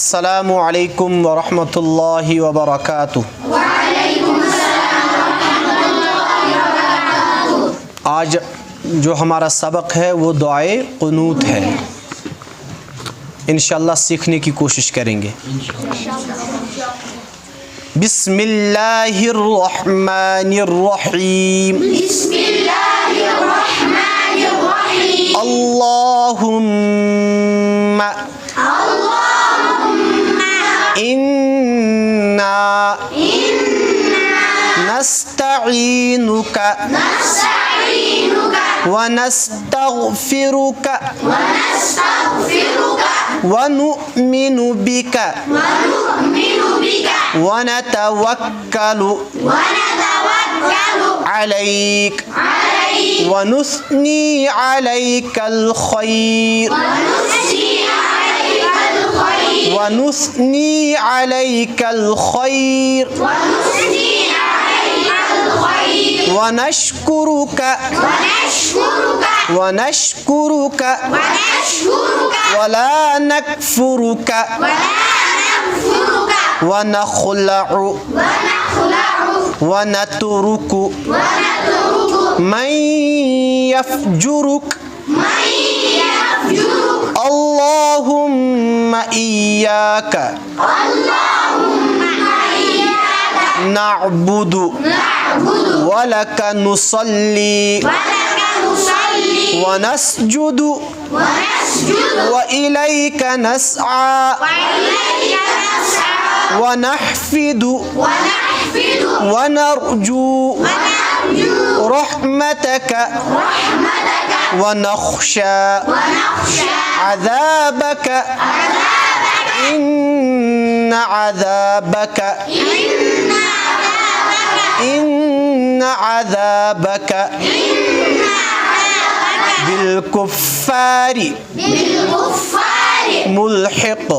अस्सलामु अलैकुम वरहमतुल्लाहि वबरकातुहू। आज जो हमारा सबक है वो दुआए क़ुनूत है। इंशाअल्लाह सीखने की कोशिश करेंगे। बिस्मिल्लाहिर्रहमानिर्रहीम। अल्लाहुम्मा इन्ना नस्तईनुका व नस्तगफिरुका व नुमिनु बिका व नतवक्कलु अलैक व नुस्नी अलैकल खैर ونثني عليك الخير ونشكرك ولا نكفرك ونخلع ونترك من يفجرك اللهم إياك نعبد ولك نصلي ونسجد وإليك نسعى ونحفد ونرجو رحمتك ونخشى عذابك إن عذابك بالكفار ملحق